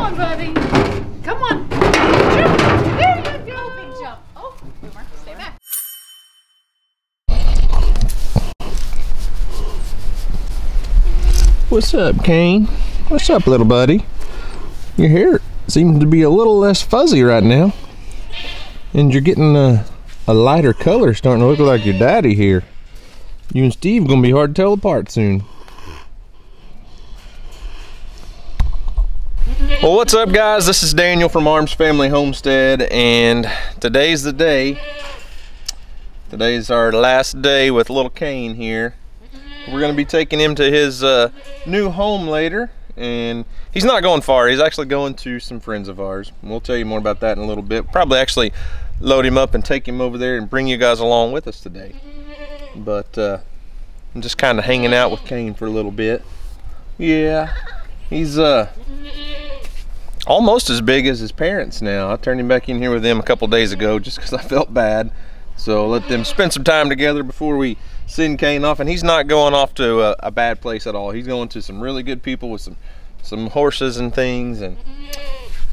on, buddy. Come on. Jump. There you go. Big jump. Oh, Boomer, stay back. What's up, Kane? What's up, little buddy? Your hair seems to be a little less fuzzy right now. And you're getting a lighter color, starting to look like your daddy here. You and Steve gonna be hard to tell apart soon. Well, what's up, guys? This is Daniel from Arms Family Homestead, and today's the day. Today's our last day with little Kane here. We're gonna be taking him to his new home later, and he's not going far. He's actually going to some friends of ours. We'll tell you more about that in a little bit. Probably actually load him up and take him over there and bring you guys along with us today. But I'm just kind of hanging out with Kane for a little bit. Yeah, he's almost as big as his parents now. I turned him back in here with them a couple days ago just because I felt bad. So let them spend some time together before we send Kane off. And he's not going off to a bad place at all. He's going to some really good people with some horses and things. And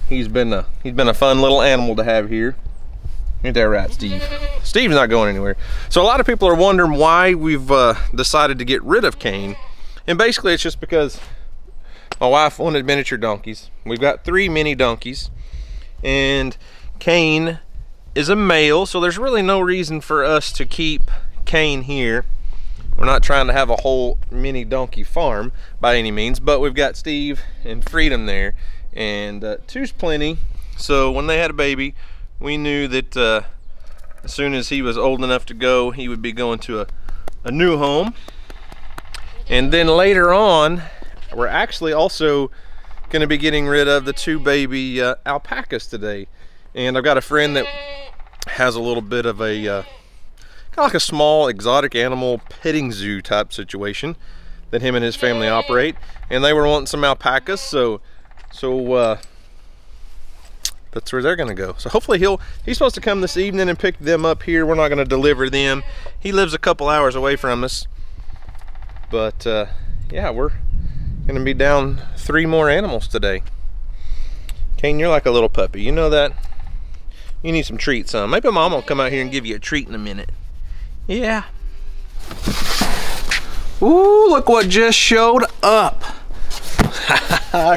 he's been a fun little animal to have here. Ain't that right, Steve? Steve's not going anywhere. So a lot of people are wondering why we've decided to get rid of Kane. And basically it's just because my wife wanted miniature donkeys. We've got 3 mini donkeys, and Kane is a male, so there's really no reason for us to keep Kane here. We're not trying to have a whole mini donkey farm by any means, but we've got Steve and Freedom there, and 2's plenty. So when they had a baby, we knew that as soon as he was old enough to go, he would be going to a new home. And then later on, we're actually also going to be getting rid of the 2 baby alpacas today. And I've got a friend that has a little bit of a kind of like a small exotic animal petting zoo type situation that him and his family operate, and they were wanting some alpacas, so that's where they're gonna go. So hopefully he's supposed to come this evening and pick them up here. We're not gonna deliver them. He lives a couple hours away from us, but yeah, we're gonna be down 3 more animals today. Kane, you're like a little puppy, you know that? You need some treats, son. Maybe Mom will come out here and give you a treat in a minute. Yeah. Ooh, look what just showed up.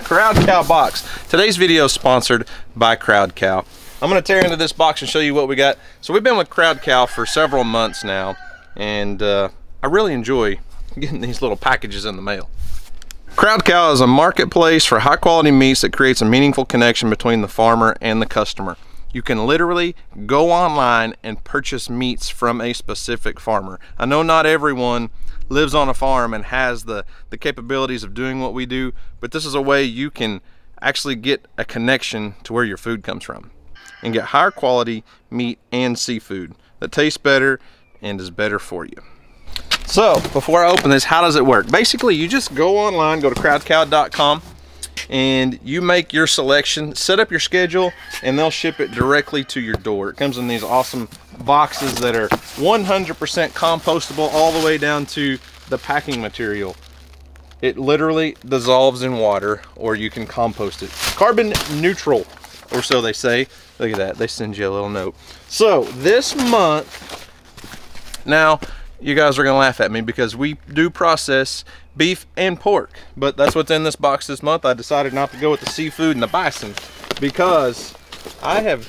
Crowd Cow box. Today's video is sponsored by Crowd Cow. I'm gonna tear into this box and show you what we got. So we've been with Crowd Cow for several months now, and I really enjoy getting these little packages in the mail. Crowd Cow is a marketplace for high quality meats that creates a meaningful connection between the farmer and the customer. You can literally go online and purchase meats from a specific farmer. I know not everyone lives on a farm and has the capabilities of doing what we do, but this is a way you can actually get a connection to where your food comes from and get higher quality meat and seafood that tastes better and is better for you. So before I open this, how does it work? Basically, you just go online, go to crowdcow.com, and you make your selection, set up your schedule, and they'll ship it directly to your door. It comes in these awesome boxes that are 100% compostable all the way down to the packing material. It literally dissolves in water, or you can compost it. Carbon neutral, or so they say. Look at that, they send you a little note. So this month, now you guys are gonna laugh at me because we do process beef and pork, but that's what's in this box this month. I decided not to go with the seafood and the bison because I have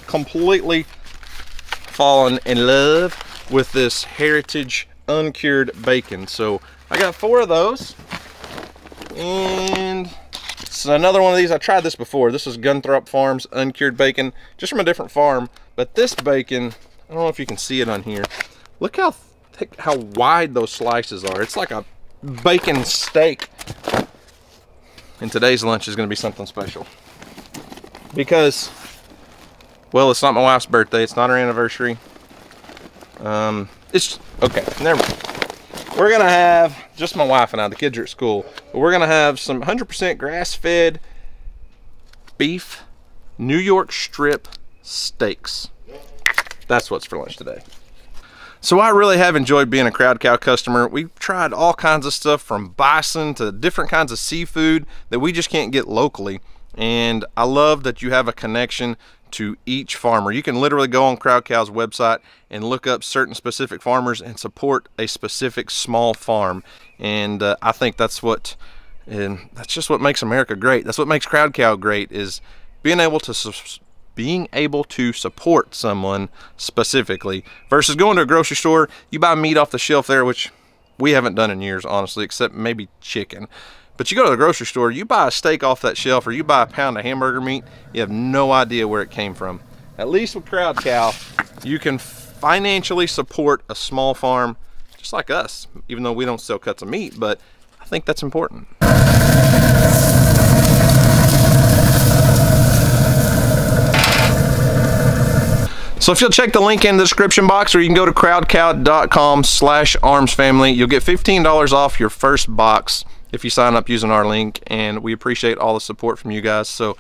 completely fallen in love with this heritage uncured bacon. So I got 4 of those, and it's another one of these. I tried this before. This is Gunthrop Farms uncured bacon, just from a different farm. But this bacon, I don't know if you can see it on here. Look how thick, how wide those slices are. It's like a bacon steak. And today's lunch is going to be something special because, well, it's not my wife's birthday, it's not her anniversary. It's okay, never mind. We're gonna have just my wife and I. The kids are at school, but we're gonna have some 100% grass-fed beef New York strip steaks. That's what's for lunch today. So I really have enjoyed being a Crowd Cow customer. We've tried all kinds of stuff from bison to different kinds of seafood that we just can't get locally. and I love that you have a connection to each farmer. You can literally go on Crowd Cow's website and look up certain specific farmers and support a specific small farm. And I think that's just what makes America great. That's what makes Crowd Cow great, is being able to support someone specifically versus going to a grocery store. You buy meat off the shelf there, which we haven't done in years, honestly, except maybe chicken. But you go to the grocery store, you buy a steak off that shelf, or you buy a pound of hamburger meat, you have no idea where it came from. At least with Crowd Cow, you can financially support a small farm just like us, even though we don't sell cuts of meat, but I think that's important. So if you'll check the link in the description box, or you can go to crowdcow.com/armsfamily, you'll get $15 off your first box if you sign up using our link, and we appreciate all the support from you guys. So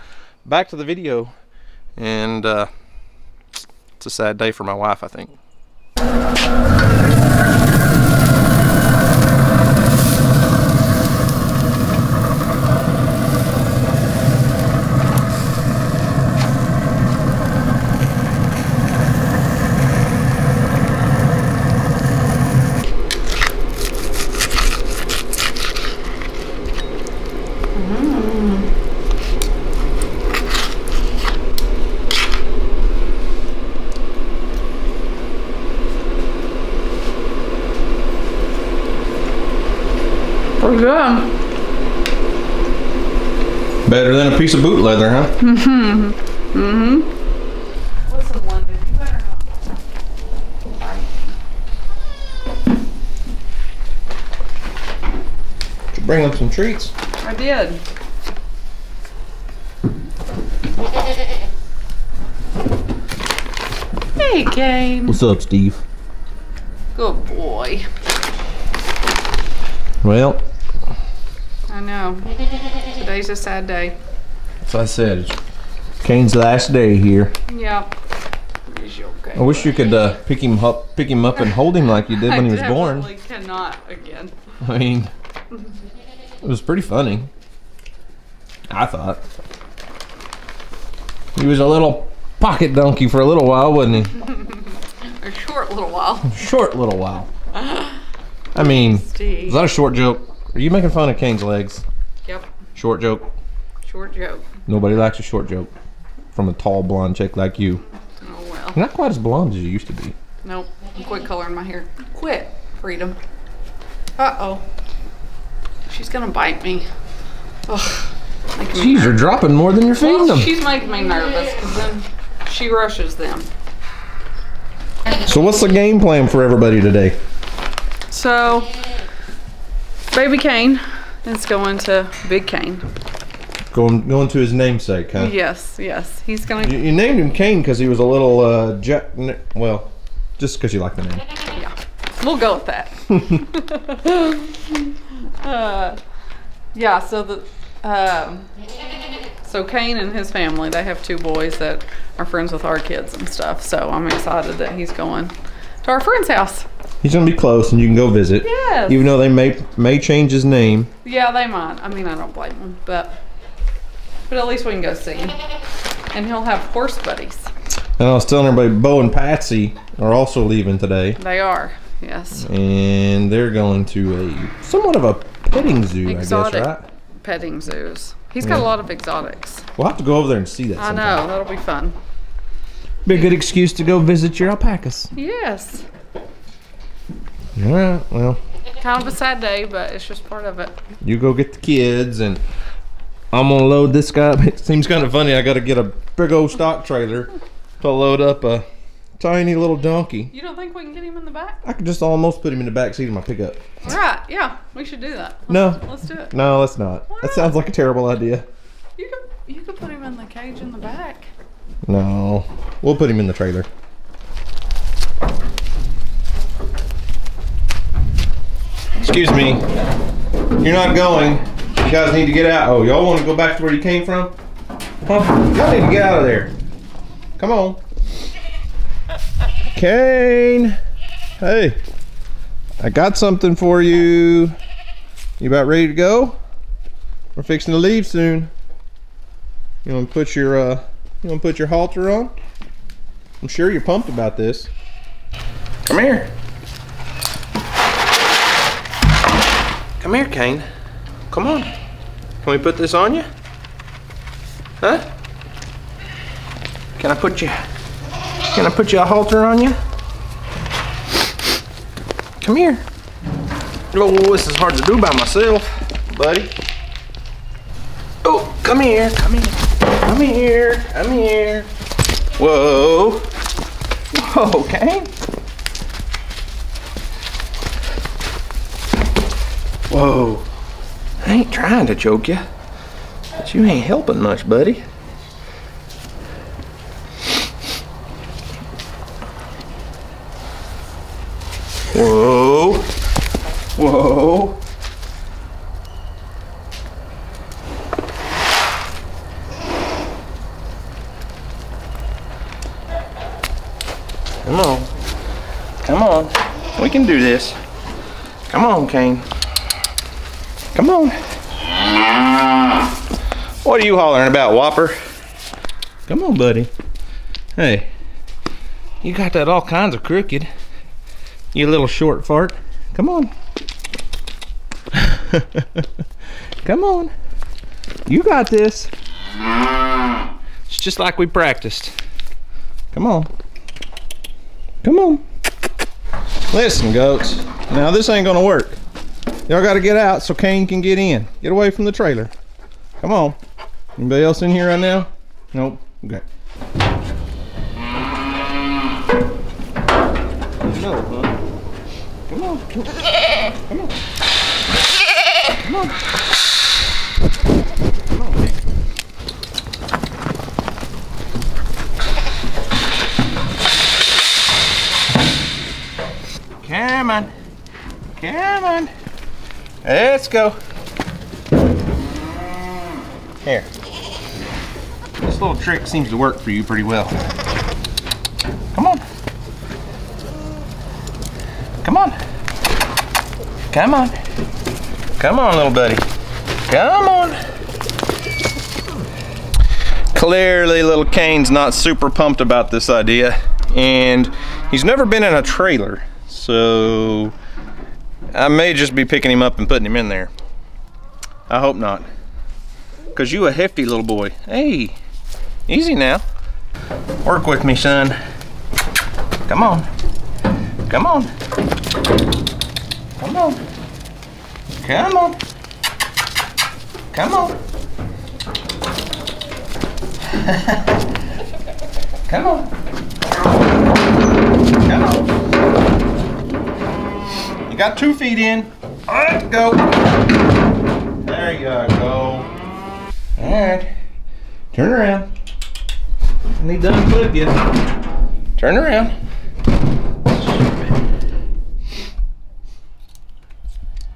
back to the video, and it's a sad day for my wife, I think. Pretty good. Better than a piece of boot leather, huh? Mm-hmm. Mm-hmm. Listen, London, you better not. Did you bring them some treats? I did. Hey, Kane. What's up, Steve? Good boy. Well, I know. Today's a sad day. that's what I said. It's Kane's last day here. Yep. Is you okay? I wish you could pick him up and hold him like you did when he was born. I definitely cannot again. I mean, it was pretty funny, I thought. He was a little pocket donkey for a little while, wasn't he? A short little while. Short little while. I mean, Steve. is that a short joke? Are you making fun of Kane's legs? Yep. Short joke? Short joke. Nobody likes a short joke from a tall blonde chick like you. Oh well. You're not quite as blonde as you used to be. Nope. Quit coloring my hair. Quit, Freedom. Uh-oh. She's gonna bite me. Ugh. Jeez, you're dropping more than you're feeding them. She's making me nervous because then she rushes them. So what's the game plan for everybody today? So, baby Kane is going to Big Kane. Going to his namesake, huh? Yes, yes. He's gonna. You named him Kane because he was a little well, just because you like the name. Yeah, we'll go with that. Yeah. So Kane and his family, they have 2 boys that are friends with our kids and stuff. So I'm excited that he's going to our friend's house. He's gonna be close, and you can go visit. Yes. Even though they may change his name. Yeah, they might. I mean, I don't blame them, but at least we can go see him, and he'll have horse buddies. And I was telling everybody, Bo and Patsy are also leaving today. They are, yes. And they're going to a somewhat of a petting zoo, Exotic I guess, right? Petting zoos. He's got a lot of exotics. We'll have to go over there and see that sometime. I know, that'll be fun. Be a good excuse to go visit your alpacas. Yes. All right, well. Kind of a sad day, but it's just part of it. You go get the kids, and I'm gonna load this guy up. It seems kind of funny. I got to get a big old stock trailer to load up a tiny little donkey. You don't think we can get him in the back? I could just almost put him in the back seat of my pickup. All right, yeah, we should do that. Let's do it. No, let's not. Why That not? sounds like a terrible idea. You could put him in the cage in the back. No, we'll put him in the trailer. Excuse me, you're not going. You guys need to get out. Oh, y'all want to go back to where you came from? Huh? Y'all need to get out of there. Come on. Kane, hey, I got something for you. You about ready to go? We're fixing to leave soon. You want to put your halter on? I'm sure you're pumped about this. Come here. Come here, Kane. Come on. Can we put this on you? Huh? Can I put you a halter on you? Come here. Oh, this is hard to do by myself, buddy. Oh, come here, come here. Come here, come here. Whoa. Whoa, Kane. Whoa. I ain't trying to choke you, but you ain't helping much, buddy. Whoa. Whoa. Come on. Come on. We can do this. Come on, Kane. Come on. What are you hollering about, Whopper? Come on, buddy. Hey, you got that all kinds of crooked. You little short fart. Come on. Come on. You got this. It's just like we practiced. Come on. Come on. Listen, goats. Now this ain't gonna work. Y'all gotta get out so Kane can get in. Get away from the trailer. Come on. Anybody else in here right now? Nope. Okay. No, huh? Come on. Come on. Come on. Come on, man. Come on. Come on. Let's go. Here. This little trick seems to work for you pretty well. Come on. Come on. Come on. Come on, little buddy. Come on. Clearly, little Kane's not super pumped about this idea, and he's never been in a trailer, so I may just be picking him up and putting him in there. I hope not, because you a hefty little boy. Hey, easy now. Work with me, son. Come on. Come on. Come on. Come on. Come on. Come on. Come on. You got 2 feet in. Let's go. There you go. Alright. Turn around. I need to unclip you. Turn around.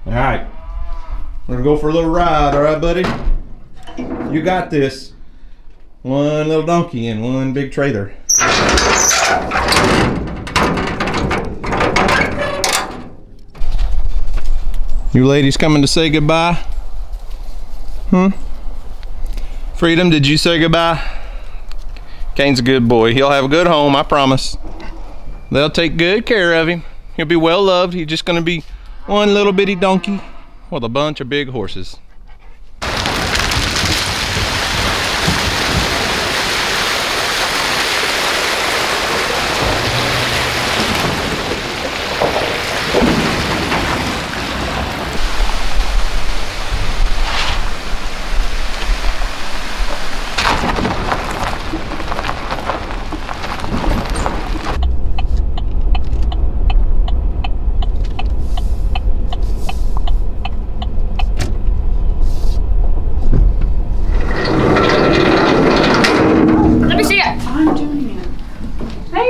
Alright. We're gonna go for a little ride, alright, buddy? You got this. One little donkey and one big trailer. You ladies coming to say goodbye? Freedom, did you say goodbye? Kane's a good boy. He'll have a good home, I promise. They'll take good care of him. He'll be well loved. He's just gonna be one little bitty donkey with a bunch of big horses.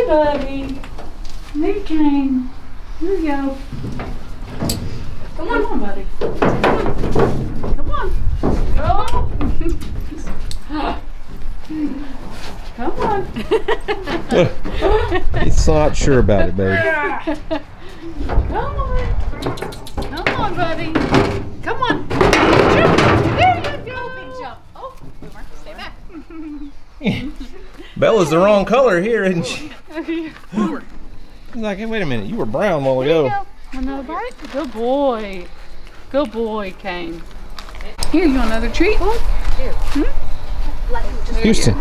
Buddy. Hey, Kane. Here we go. Come on. Come on, buddy. Come on. Go. Come on. He's not sure about it, baby. Come on. Come on, buddy. Come on. Jump. There you go. Big jump. Oh, Boomer, stay back. Bella's the wrong color here, isn't she? Like, hey, wait a minute, you were brown a while ago. Another bite? Good boy. Good boy, Kane. Here, you want another treat? Here. Houston,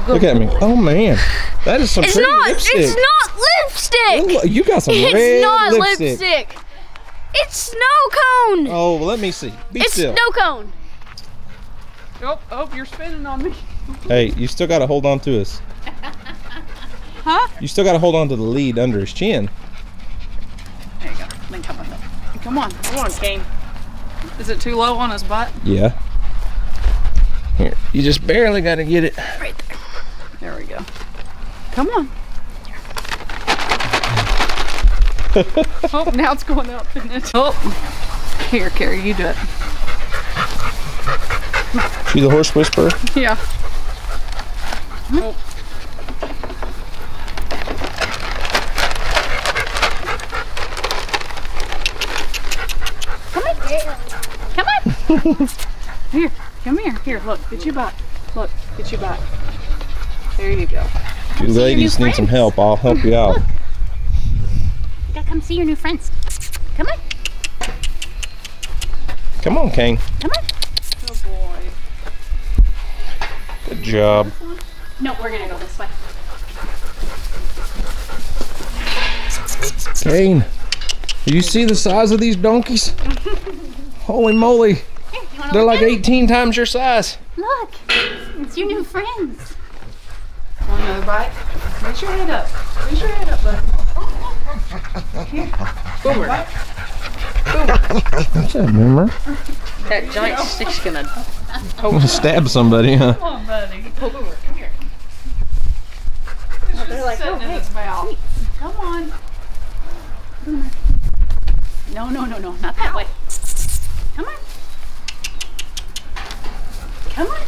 look at me. Oh man, that is some pretty lipstick. It's not lipstick. Ooh, you got some red It's not lipstick. lipstick. It's snow cone. Oh, well, let me see. Be It's still. snow cone. Oh, you're spinning on me. Hey, you still got to hold on to us. Huh? You still got to hold on to the lead under his chin. There you go. Then come on. Come on, Kane. Is it too low on his butt? Yeah. Here, you just barely got to get it. Right there. There we go. Come on. Oh, now it's going up, isn't it? Oh. Here, Carrie, you do it. See the horse whisperer? Yeah. Oh. Come on. Here, come here. Here, look, get you back. Look, get you back. There you go. If you ladies need some help, I'll help you out. You gotta come see your new friends. Come on. Come on, Kane. Come on. Good boy. Good job. No, we're gonna go this way. Kane, do you see the size of these donkeys? Holy moly. Here, you wanna They're look like at 18 times your size. Look, it's your new friends. Want another bite? Raise your head up. Raise your head up, bud. Here. Boomer. What's that, Boomer? That giant stick's gonna Stab somebody, huh? Come on, buddy. Boomer, come here. It's just like, sitting in his mouth. Come on. No, not that way. Come on. Come on.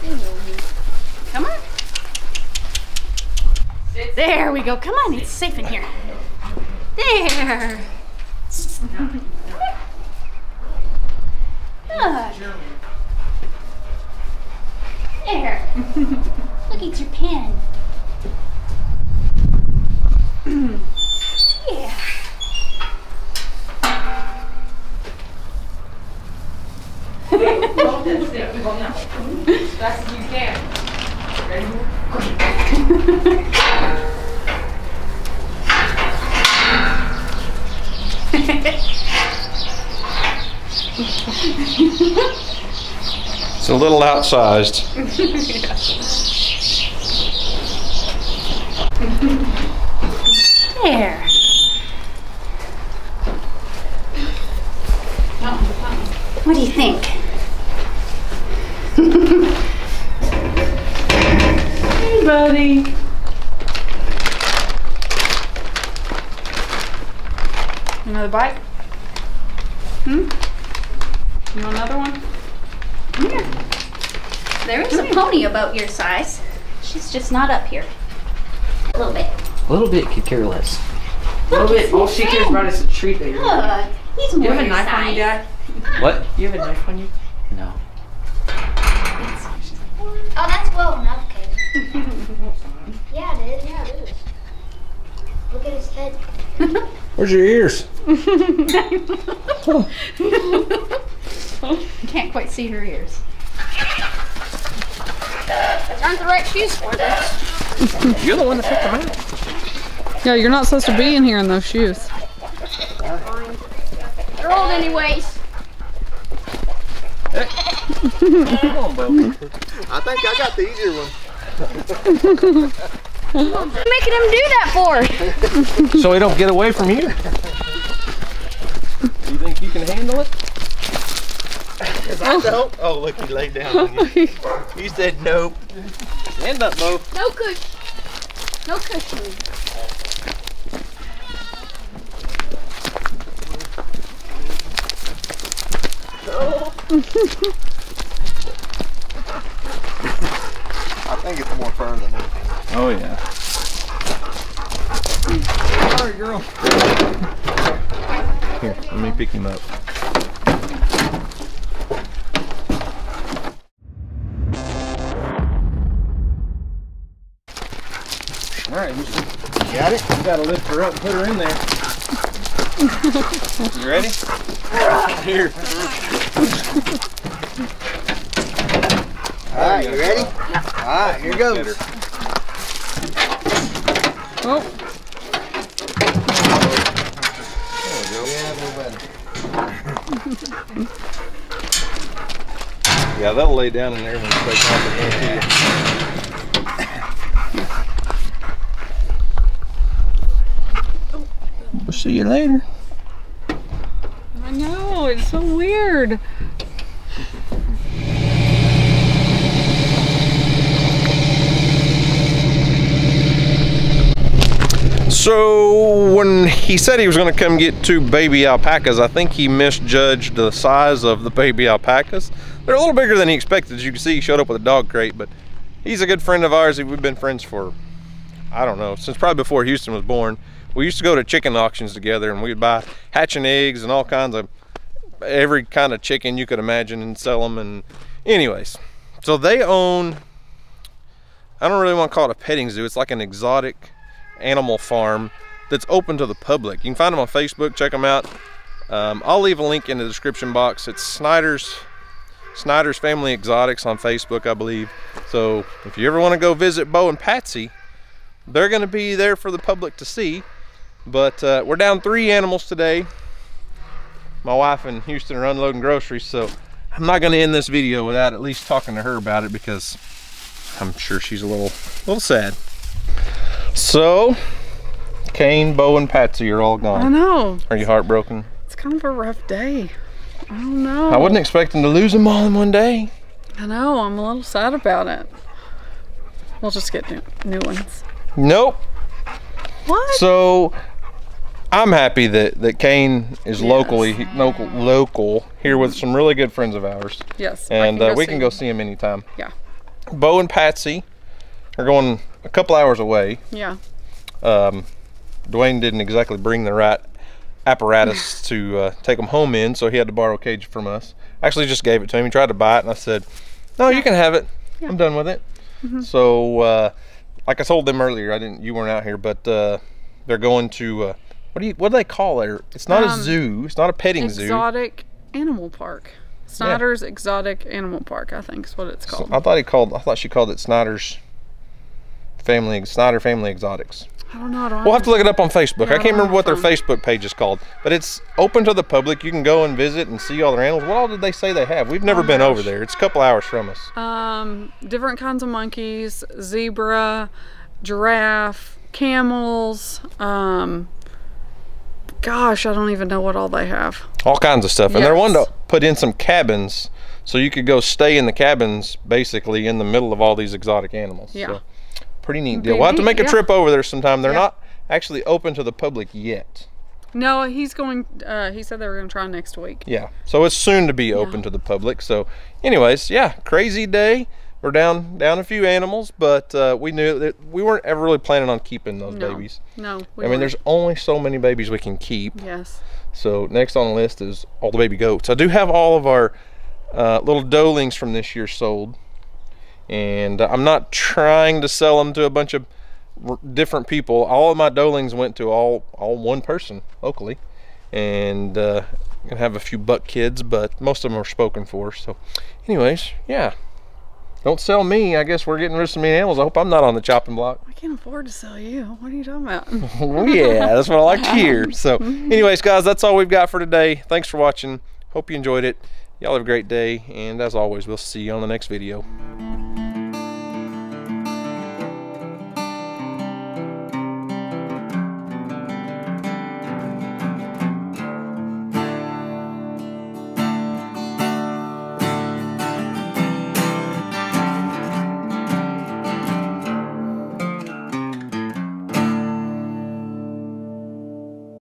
Come on. There we go. Come on, it's safe in here. There. Good. There. Look, it's your pen. Yeah. Hold that stick. Well, no. Fast as you can. Ready? It's a little outsized. There. What do you think? Hey, buddy. Another bite? You want another one? Here. There is a pony about your size. She's just not up here. A little bit. A little bit could care less. A little bit. All she cares about is a treat that you're gonna Look, he's more You have a your knife size. on you, Dad? What? You have a knife on you? No. Oh, that's well enough, Kate. Yeah, it is. Yeah, it is. Look at his head. Where's your ears? Can't quite see her ears. Those aren't the right shoes for this. You're the one that picked them out. Yeah, you're not supposed to be in here in those shoes. They're old anyways. Come on, Bo. I think I got the easier one. What are you making him do that for? So he don't get away from you? You think you can handle it? Cause I don't. Oh, look, he laid down on you. You said nope. Stand up, Bo. No cushion. No cushion. I think it's more firm than anything. Oh, yeah. Sorry, girl. Here, let me pick him up. All right, Houston. Got it? You gotta lift her up and put her in there. You ready? Here. All right, you ready? All right, here goes. Oh. Yeah, a little better. Yeah, that'll lay down in there when you take off the to you. We'll see you later. I know, it's so weird. So when he said he was going to come get 2 baby alpacas, I think he misjudged the size of the baby alpacas. They're a little bigger than he expected. As you can see, he showed up with a dog crate, but he's a good friend of ours. We've been friends for, I don't know, since probably before Houston was born. We used to go to chicken auctions together, and we'd buy hatching eggs and all kinds of, every kind of chicken you could imagine, and sell them. And anyways, so they own, I don't really want to call it a petting zoo. It's like an exotic animal farm that's open to the public. You can find them on Facebook, check them out. I'll leave a link in the description box. It's Snyder's Family Exotics on Facebook, I believe. So if you ever want to go visit Bo and Patsy, they're going to be there for the public to see. But we're down 3 animals today. My wife and Houston are unloading groceries, so I'm not going to end this video without at least talking to her about it, because I'm sure she's a little sad. So, Kane, Bo, and Patsy are all gone. I know. Are you heartbroken? It's kind of a rough day. I don't know. I wasn't expecting to lose them all in one day. I know, I'm a little sad about it. We'll just get new ones. Nope. What? So, I'm happy that Kane is local here with some really good friends of ours. Yes. And we can go see him anytime. Yeah. Bo and Patsy are going a couple hours away. Yeah. Dwayne didn't exactly bring the right apparatus to take them home in, so he had to borrow a cage from us. I actually just gave it to him. He tried to buy it, and I said, no, you can have it. Yeah. I'm done with it. So, like I told them earlier, you weren't out here, but they're going to, what do they call it? It's not a zoo. It's not a petting zoo. Exotic Animal Park. Snyder's Exotic Animal Park, I think is what it's called. So I thought she called it Snyder Family Exotics. I don't know. We'll have to look it up on Facebook. Yeah, I can't remember what their Facebook page is called, but it's open to the public. You can go and visit and see all their animals. What all did they say they have? We've never been over there. It's a couple hours from us. Different kinds of monkeys, zebra, giraffe, camels. Gosh, I don't even know what all they have. All kinds of stuff. And they're wanting to put in some cabins, so you could go stay in the cabins basically in the middle of all these exotic animals. Yeah. So, pretty neat deal. We'll have to make a trip over there sometime. They're not actually open to the public yet. No, he's going, he said they were going to try next week. Yeah, so it's soon to be open to the public. So anyways, yeah, crazy day. We're down a few animals, but we knew that we weren't ever really planning on keeping those babies. No, I mean, there's only so many babies we can keep. Yes. So next on the list is all the baby goats. I do have all of our little doelings from this year sold. And I'm not trying to sell them to a bunch of different people. All of my doelings went to all one person locally, and gonna have a few buck kids, but most of them are spoken for. So anyways, yeah, don't sell me. I guess we're getting rid of some animals. I hope I'm not on the chopping block. I can't afford to sell you. What are you talking about? Oh, yeah, that's what I like to hear. So anyways, guys, that's all we've got for today. Thanks for watching. Hope you enjoyed it. Y'all have a great day, and as always, we'll see you on the next video.